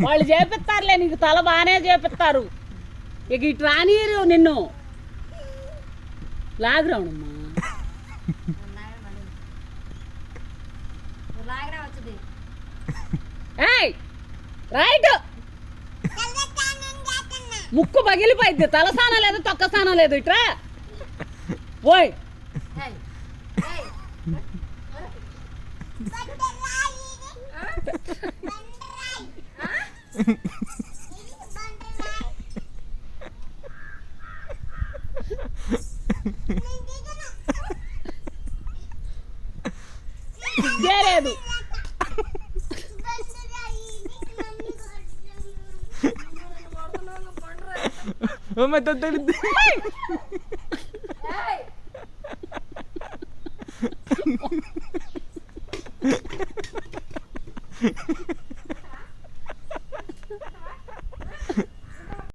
వాళ్ళు చేపిస్తారులే, నీకు తల బాగానే చేపిస్తారు. ఇక ఇటు రానియరు నిన్ను. లాగ్రౌండ్ ఏయ్ రైట్. ముక్కు పగిలిపోయింది. తలసానం లేదు, తొక్క సానం లేదు. ఇట్రా ఓయ్. లేదు मैं तो तेरी